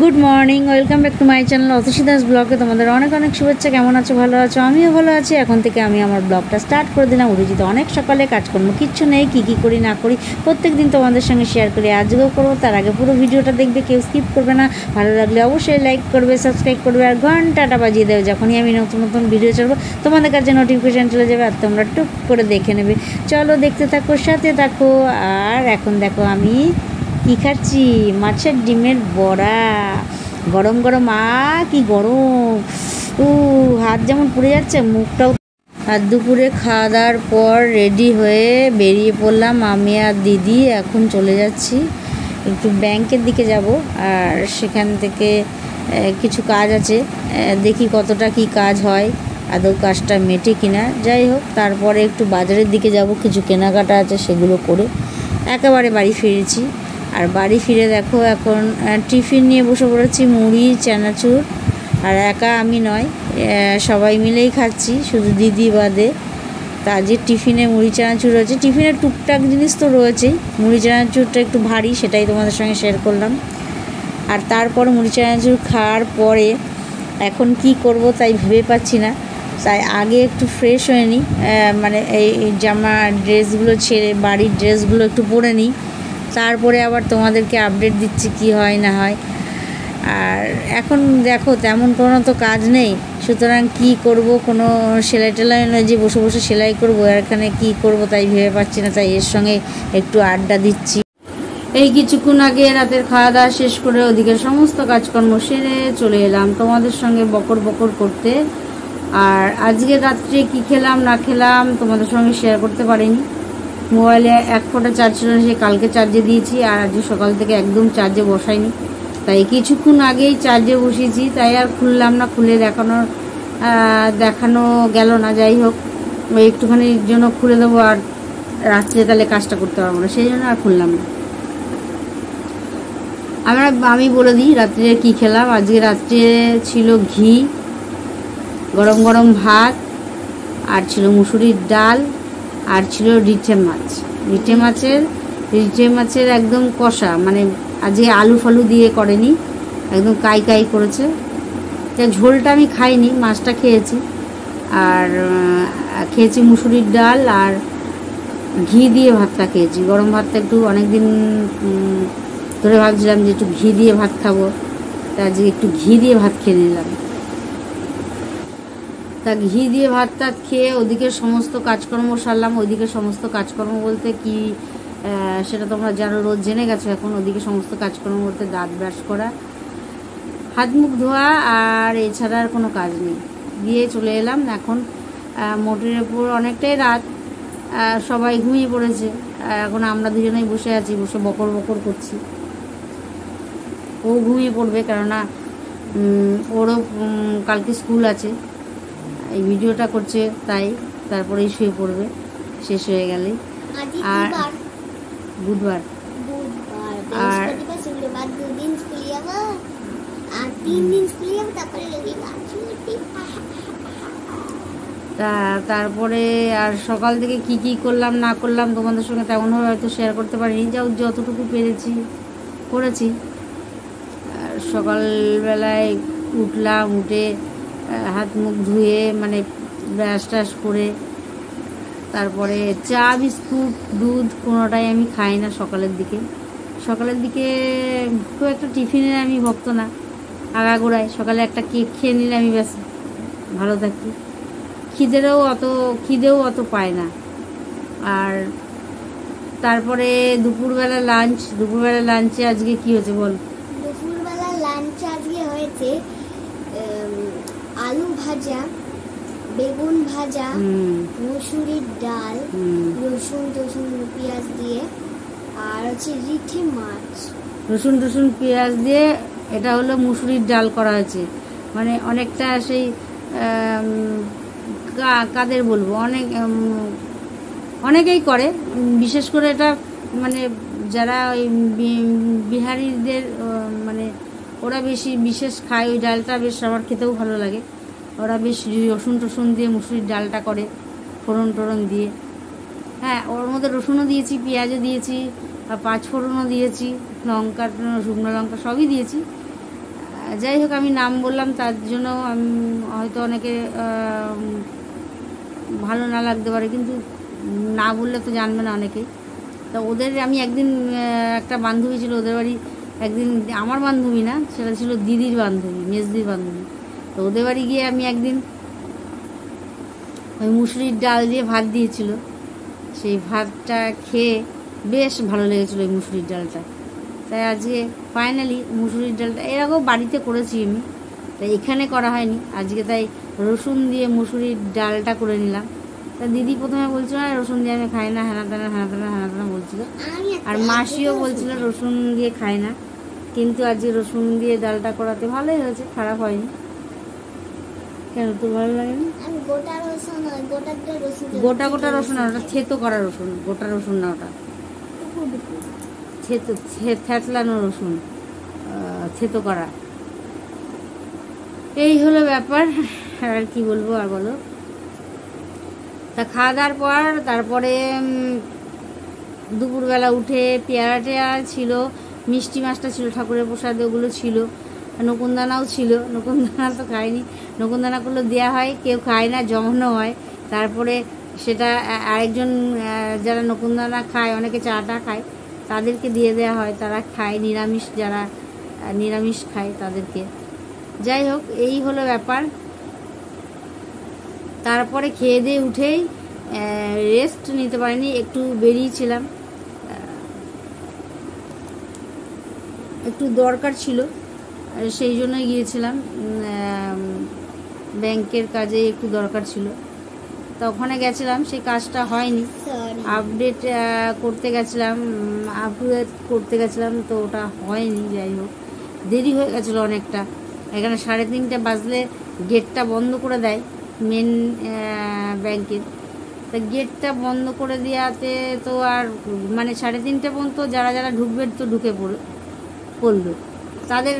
Good morning, welcome back to my channel Atasi Das ব্লগে তোমাদের অনেক অনেক শুভেচ্ছা। কেমন আছো? ভালো আছো? আমিও ভালো আছি। এখন থেকে আমি আমার ব্লগটা স্টার্ট করে দিলাম। উঠেছি অনেক সকালে, কাজকর্ম কিচ্ছু নেই, কী করি না করি প্রত্যেক দিন তোমাদের সঙ্গে শেয়ার করি, আজকেও করবো। তার আগে পুরো ভিডিওটা দেখবে, কেউ স্কিপ করবে না। ভালো লাগলে অবশ্যই লাইক করবে, সাবস্ক্রাইব করবে আর ঘন্টাটা বাজিয়ে দেবে। যখনই আমি নতুন নতুন ভিডিও ছাড়বো তোমাদের কাছে নোটিফিকেশান চলে যাবে আর তোমরা টুক করে দেখে নেবে। চলো দেখতে থাকো, সাথে থাকো। আর এখন দেখো আমি কী খাচ্ছি, মাছের ডিমের বড়া। গরম গরম, কি গরম! হাত যেমন পুড়ে যাচ্ছে, মুখটাও। আর দুপুরে খাওয়া দাওয়ার পর রেডি হয়ে বেরিয়ে পড়লাম আমি আর দিদি। এখন চলে যাচ্ছি একটু ব্যাংকের দিকে যাব, আর সেখান থেকে কিছু কাজ আছে, দেখি কতটা কি কাজ হয়, আদৌ কাজটা মেটে কিনা। যাই হোক, তারপরে একটু বাজারের দিকে যাব, কিছু কেনাকাটা আছে সেগুলো করে একেবারে বাড়ি ফিরেছি। আর বাড়ি ফিরে দেখো এখন টিফিন নিয়ে বসে পড়েছি, মুড়ি চানাচুর। আর একা আমি নয়, সবাই মিলেই খাচ্ছি, শুধু দিদি বাদে। তা যে টিফিনে মুড়ি চানাচুর রয়েছে, টিফিনের টুকটাক জিনিস তো রয়েছেই, মুড়ি চানাচুরটা একটু ভারী, সেটাই তোমাদের সঙ্গে শেয়ার করলাম। আর তারপর মুড়ি চানাচুর খাওয়ার পরে এখন কি করব তাই ভেবে পাচ্ছি না। তাই আগে একটু ফ্রেশ হয়ে নিই, মানে এই জামা ড্রেসগুলো ছেড়ে বাড়ির ড্রেসগুলো একটু পরে নিই, তারপরে আবার তোমাদেরকে আপডেট দিচ্ছি কি হয় না হয়। আর এখন দেখো তেমন কোনো তো কাজ নেই, সুতরাং কি করব, কোনো সেলাই টেলাই নয় যে বসে বসে সেলাই করবো, এখানে কি করব তাই ভেবে পাচ্ছি না। তাই এর সঙ্গে একটু আড্ডা দিচ্ছি। এই কিছুক্ষণ আগে রাতের খাওয়া দাওয়া শেষ করে ওদিকে সমস্ত কাজকর্ম সেরে চলে এলাম তোমাদের সঙ্গে বকর বকর করতে। আর আজকে রাত্রে কি খেলাম না খেলাম তোমাদের সঙ্গে শেয়ার করতে পারিনি। মোবাইলে এক ফোঁটা চার্জ ছিল না, সে কালকে চার্জে দিয়েছি, আর আজকে সকাল থেকে একদম চার্জে বসাইনি। তাই কিছুক্ষণ আগেই চার্জে বসিয়েছি, তাই আর খুললাম না, খুলে দেখানো গেল না। যাই হোক, ওই একটুখানির জন্য খুলে দেবো, আর রাত্রে তাহলে কাজটা করতে পারবো না, সেই জন্য আর খুললাম না। আমি বলে দিই রাত্রে কি খেলাম। আজকে রাত্রে ছিল ঘি, গরম গরম ভাত, আর ছিল মুসুরির ডাল, আর ছিল রিঠে মাছের একদম কষা, মানে আজকে আলু ফালু দিয়ে করেনি, একদম কাই করেছে। ঝোলটা আমি খাইনি, মাছটা খেয়েছি। আর খেয়েছি মুসুরির ডাল, আর ঘি দিয়ে ভাতটা খেয়েছি, গরম ভাতটা। একটু অনেকদিন ধরে ভাবছিলাম যে একটু ঘি দিয়ে ভাত খাবো, তা আজকে একটু ঘি দিয়ে ভাত খেয়ে নিলাম। তা ঘি দিয়ে ভাত টাত খেয়ে ওদিকে সমস্ত কাজকর্ম সারলাম। ওইদিকে সমস্ত কাজকর্ম বলতে কি, সেটা তোমরা জানো, রোজ জেনে গেছো এখন। ওদিকে সমস্ত কাজকর্ম বলতে দাঁত ব্রাশ করা, হাত মুখ ধোয়া, আর এছাড়া আর কোনো কাজ নেই। দিয়ে চলে এলাম এখন মোটের উপর। অনেকটাই রাত, সবাই ঘুমিয়ে পড়েছে, এখন আমরা দুজনেই বসে আছি, বসে বকর বকর করছি। ও ঘুমিয়ে পড়বে, কেননা ওরও কালকে স্কুল আছে, এই ভিডিওটা করছে তাই, তারপরেই শুয়ে পড়বে শেষ হয়ে গেলে। আর বুধবার আর 3 দিন স্কুলে যাবো, তারপরে আর সকাল থেকে কি করলাম না করলাম তোমাদের সঙ্গে তেমনভাবে হয়তো শেয়ার করতে পারিনি, যতটুকু পেরেছি করেছি। সকালবেলায় উঠলাম, উঠে হাত মুখ ধুয়ে, মানে ব্রাশ টাশ করে, তারপরে চা বিস্কুট দুধ কোনোটাই আমি খাই না সকালের দিকে। খুব একটা টিফিনের আমি ভক্ত না, আগাগোড়ায় সকালে একটা কেক খেয়ে নিলে আমি ব্যাস ভালো থাকি। খিদেও অত পায় না। আর তারপরে দুপুরবেলা লাঞ্চে আজকে কি হয়েছে বল? দুপুরবেলা লাঞ্চে আজকে হয়েছে আলু ভাজা, বেগুন ভাজা, মুসুরির ডাল, রসুন পেঁয়াজ দিয়ে, আর হচ্ছে রিঠে মাছ। রসুন পেঁয়াজ দিয়ে এটা হলো মুসুরির ডাল করা হয়েছে। মানে অনেকটা সেই কাদের বলবো, অনেকেই করে, বিশেষ করে এটা মানে যারা ওই বিহারিদের, মানে ওরা বেশি বিশেষ খায় ওই ডালটা, বেশ আমার খেতেও ভালো লাগে। ওরা বেশ রসুন দিয়ে মুসুরির ডালটা করে, ফোড়ন দিয়ে। হ্যাঁ, ওর মধ্যে রসুনও দিয়েছি, পেঁয়াজও দিয়েছি, আর 5 ফোড়নও দিয়েছি, লঙ্কা, শুকনো লঙ্কা সবই দিয়েছি। যাই হোক, আমি নাম বললাম তার জন্য আমি হয়তো অনেকে ভালো না লাগতে পারে, কিন্তু না বললে তো জানবে না অনেকে। তা ওদের আমি একদিন একটা বান্ধবী ছিল ওদের বাড়ি, একদিন আমার বান্ধবী না, সেটা ছিল দিদির বান্ধবী, মেজদির বান্ধবী। তো ওদের বাড়ি গিয়ে আমি একদিন ওই মুসুরির ডাল দিয়ে ভাত দিয়েছিল, সেই ভাতটা খেয়ে বেশ ভালো লেগেছিলো ওই মুসুরির ডালটা। তাই আজকে ফাইনালি মুসুরির ডালটা এরকম বাড়িতে করেছি আমি, তাই এখানে করা হয়নি আজকে, তাই রসুন দিয়ে মুসুরির ডালটা করে নিলাম। তা দিদি প্রথমে বলছিল না রসুন দিয়ে আমি খাই না, হেনা তেনা বলছিল, আর মাসিও বলছিল রসুন দিয়ে খাই না, কিন্তু আজকে রসুন দিয়ে ডালটা করাতে ভালোই হয়েছে, খারাপ হয়নি। কেন তোর ভালো লাগেনি? গোটা রসুন না, ওটা থেতো করা রসুন, গোটা রসুন না, ওটা থেতলানো রসুন, থেতো করা। এই হলো ব্যাপার, আর কি বলবো আর বলো। তা খাওয়া দাওয়ার পর তারপরে দুপুরবেলা উঠে পেয়ারা টেয়ারা ছিল, মিষ্টি মাছটা ছিল, ঠাকুরের প্রসাদ ওগুলো ছিল, নকুনদানাও ছিল। নকুনদানা তো খায়নি, নকুনদানা করলে দেওয়া হয়, কেউ খায় না, জমানো হয়, তারপরে সেটা আরেকজন যারা নকুনদানা খায়, অনেকে চাটা খায়, তাদেরকে দিয়ে দেওয়া হয়, তারা খায়, নিরামিষ যারা নিরামিষ খায় তাদেরকে। যাই হোক, এই হলো ব্যাপার। তারপরে খেয়ে দিয়ে উঠেই রেস্ট নিতে পারিনি, একটু বেরিয়েছিলাম, একটু দরকার ছিল, সেই জন্যই গিয়েছিলাম, ব্যাংকের কাজে একটু দরকার ছিল, তা ওখানে গেছিলাম, সেই কাজটা হয়নি, আপডেট করতে গেছিলাম, তো ওটা হয়নি। যাই হোক, দেরি হয়ে গেছিলো অনেকটা, এখানে 3:30 বাজলে গেটটা বন্ধ করে দেয় মেন ব্যাংকের, তা গেটটা বন্ধ করে দেওয়াতে তো আর মানে 3:30 পর্যন্ত যারা যারা ঢুকবে তো ঢুকে পড়লো, তাদের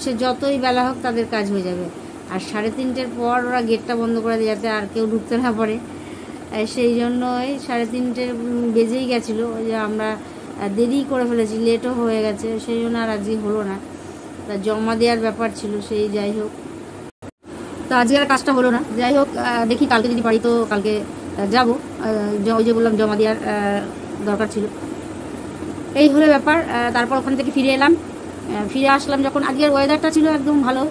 সে যতই বেলা হোক তাদের কাজ হয়ে যাবে, আর 3:30 পর ওরা গেটটা বন্ধ করে দেয় যাতে আর কেউ ঢুকতে না পারে, সেই জন্যই 3:30 বেজেই গেছিলো, ওই যে আমরা দেরি করে ফেলেছি, লেটও হয়ে গেছে, সেই জন্য আর আজকে হলো না, তা জমা দেওয়ার ব্যাপার ছিল সেই। যাই হোক, তো আজকে আর কাজটা হলো না। যাই হোক, দেখি কালকে যদি পারি তো কালকে যাবো, ওই যে বললাম জমা দেওয়ার দরকার ছিল। এই হলো ব্যাপার। তারপর ওখান থেকে ফিরে এলাম, ফিরে আসলাম যখন, আজকের ওয়েদারটা ছিল একদম ভালো,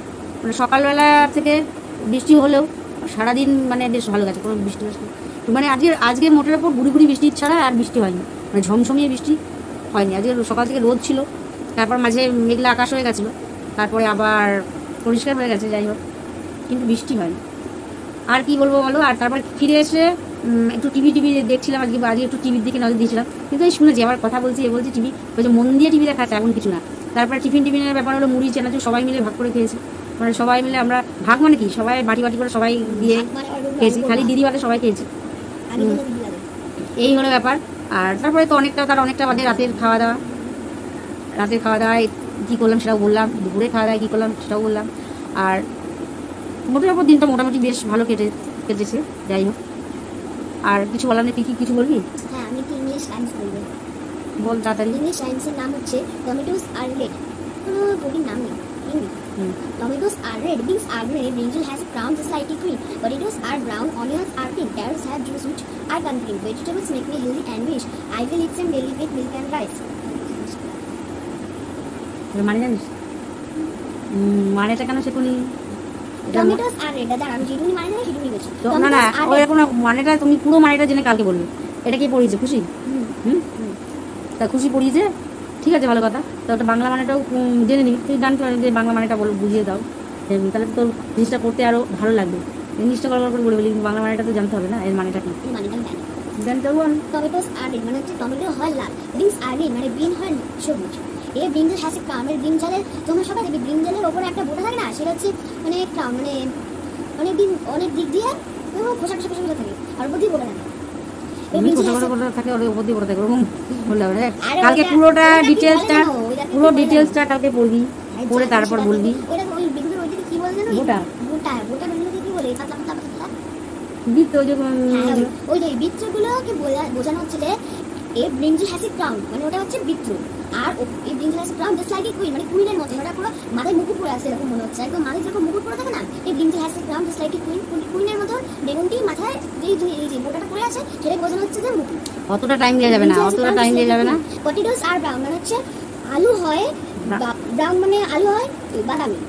মানে সকালবেলা থেকে বৃষ্টি হলেও সারাদিন মানে বেশ ভালো গেছে, কোনো বৃষ্টি মানে আজকে মোটের ওপর গুড়ি বৃষ্টি ছাড়া আর বৃষ্টি হয়নি, মানে ঝমঝমিয়ে বৃষ্টি হয়নি। আজকে সকাল থেকে রোদ ছিল, তারপর মাঝে মেঘলা আকাশ হয়ে গেছিলো, তারপরে আবার পরিষ্কার হয়ে গেছে। যাই হোক, কিন্তু বৃষ্টি হয়নি, আর কি বলবো বলো। আর তারপর ফিরে এসে একটু টিভি দেখছিলাম, আজকে একটু টিভির দিকে নজর দিয়েছিলাম, কিন্তু এই শুনেছি আবার কথা বলছি টিভি বলছে মন দিয়ে টিভি দেখাচ্ছে, এমন কিছু না। তারপরে টিফিনের ব্যাপার হলো, মুড়ি চেনাচুর সবাই মিলে ভাগ করে খেয়েছি, মানে সবাই মিলে আমরা ভাগ মানে কি, সবাই বাটি করে সবাই দিয়ে খেয়েছি, খালি দিদি বাদে সবাই খেয়েছি, এই হলো ব্যাপার। আর তারপরে তো অনেকটা বাদে রাতের খাওয়া দাওয়ায় কী করলাম সেটাও বললাম, দুপুরে খাওয়া দাওয়ায় কী করলাম সেটাও বললাম, আর মোটের ওপর দিনটা মোটামুটি বেশ ভালো কেটেছে। যাই হোক, আর কিছু বলার নেই, তুই কি কিছু বলবি? হ্যাঁ, আমি ইংলিশ টাইমস বলবো, বল তাড়াতাড়ি। ইংলিশ টাইমসের নাম হচ্ছে টমেটোস আর রেড, কোনো বইয়ের নাম নেই। Tomatoes are red, beans are grey, brinjal has a crown just like a queen, potatoes are brown, onions are pink, carrots have juice which I can't drink, vegetables make me healthy and rich, I will eat them daily with milk and rice. মানে জানিস মানেটা কেন সেটুনি? Tomatoes are red, দাদা আমি যেটুকুনি মানে জানি সেটুকুনি বলছি। না ওই কোনো মানেটা তুমি পুরো মানেটা জেনে কালকে বলবে। এটা কি পড়িয়েছে খুশি? তা খুশি পড়িয়েছে, ঠিক আছে, ভালো কথা। তো ওটা বাংলা মানেটাও জেনে নিবি, তুই জানতে পারবি যে বাংলা মানেটা বুঝিয়ে দাও, তাহলে তোর জিনিসটা করতে আরও ভালো লাগবে। ইংলিশটা গল্প করে বলে বলি, বাংলা মানেটা তো জানতে হবে না, এর মানেটা কি জানতে পারবো আমি। টমেটোস আর রেড মানে হচ্ছে টমেটো হয় লাল, বিনস আর গ্রিন মানে বিন হয় সবুজ। এই ব্রিঞ্জাল হ্যাজ এ ক্রাউন, মানে ব্রিঞ্জালের তোমরা সবাই দেখবে ব্রিঞ্জালের ওপরে একটা বোটা থাকে না, সেটা হচ্ছে মানে ক্রাউন, মানে অনেক দিক দিয়ে খোসা থাকে, আর উপর দিয়ে বোটা থাকে, কালকে পুরো ডিটেলসটা কালকে পড়বি, পড়ে তারপর বলবি। ওই যে বৃত্তগুলোকে বোঝানো হচ্ছে যে এ ব্রিঞ্জিল হ্যাজ এ ক্রাউন মানে ওটা হচ্ছে বৃত্ত, আর a brinjal has a crown just like a queen মানে কুইনের মতো, ওটা পুরো মাথায় মুকুট পরে আছে এরকম মনে হচ্ছে, একদম মাথায় যেরকম মুকুট পরে থাকে না, এই brinjal has a crown just like a queen, কুইনের মতো বেগুনটি মাথায় যে মোটাটা পরে আছে সেটাই বোঝানো হচ্ছে যে মুকুট। অতটা টাইম দেওয়া যাবে না, অতটা টাইম দেওয়া যাবে না। পটেটোস আর ব্রাউন মানে হচ্ছে আলু হয় ব্রাউন মানে আলু হয় বাদামি,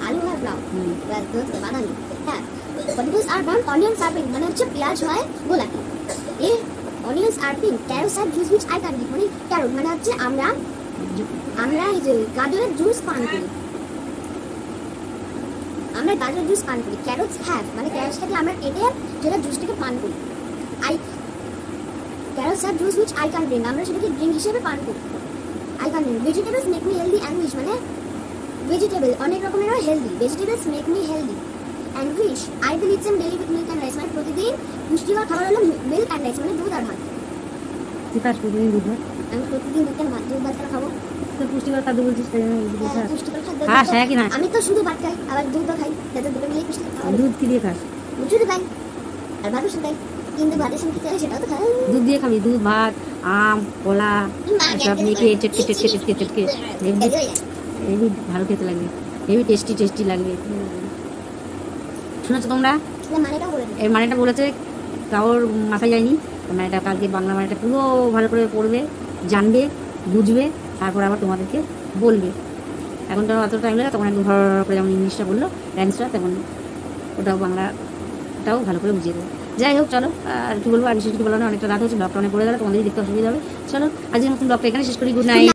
আলু হয় ব্রাউন বাদামি, হ্যাঁ। Potatoes are brown, onions are pink মানে হচ্ছে পেঁয়াজ হয় গোলাপি। এ onions are pink, carrots are juice which I can drink মানে ক্যারোট মানে হচ্ছে আমরা এই যে গাজরের জুস পান করি, আমরা গাজরের জুস পান করি। ক্যারোটস হ্যাভ মানে ক্যারোটসটাকে আমরা কেটে যেটা জুসটাকে পান করি। I carrots have juice which I can drink আমরা সেটাকে ড্রিঙ্ক হিসেবে পান করি। I can drink. Vegetables make me healthy and which মানে ভেজিটেবল অনেক রকমের হয় healthy, vegetables make me healthy and which I will it some daily with milk and rice মানে প্রতিদিন পুষ্টিকর খাবার হলো মিল্ক অ্যান্ড রাইস মানে দুধ আর ভাত। তুই খাস প্রতিদিন দুধ ভাত? আমি প্রতিদিন দুধ আর ভাত, দুধ ভাত করে খাবো। তুই পুষ্টিকর খাদ্য বলছিস তাই জন্য দুধ হ্যাঁ, খাস? পুষ্টিকর খাদ্য খাস হ্যাঁ কি না? আমি তো শুধু ভাত খাই আবার দুধও খাই, যাতে দুটো মিলিয়ে পুষ্টিকর খাবার। দুধ কি দিয়ে খাস? দুধ খাই আর ভাতও শুধু খাই, কিন্তু ভাতের সঙ্গে খেতে হয় সেটাও তো খাই। দুধ দিয়ে খাবি? দুধ, ভাত, আম, কলা সব মেখে চটকে চটকে চটকে চটকে হেভি ভালো খেতে লাগবে, হেভি টেস্টি টেস্টি লাগবে। শুনেছো তোমরা? মানেটাও বলে দিই। এর মানেটা বলেছে, কারোর মাথায় যায়নি। মানেটা কালকে বাংলা মানেটা পুরো ভালো করে পড়বে, জানবে, বুঝবে, তারপর আবার তোমাদেরকে বলবে। এখন তো অত টাইম লাগে, তখন একদম ঘর করে যেমন ইংলিশটা বললো র্যান্সটা, তেমন ওটাও বাংলাটাও ভালো করে বুঝিয়ে দেবো। যাই হোক চলো, আর কি বলবো, আর বিশেষ কিছু বলো না, অনেকটা রাত হচ্ছে, ব্লগটা অনেক পড়ে গেলে তোমাদেরই দেখতে অসুবিধা হবে। চলো আজকের মতন ব্লগটা এখানে শেষ করি। Good night.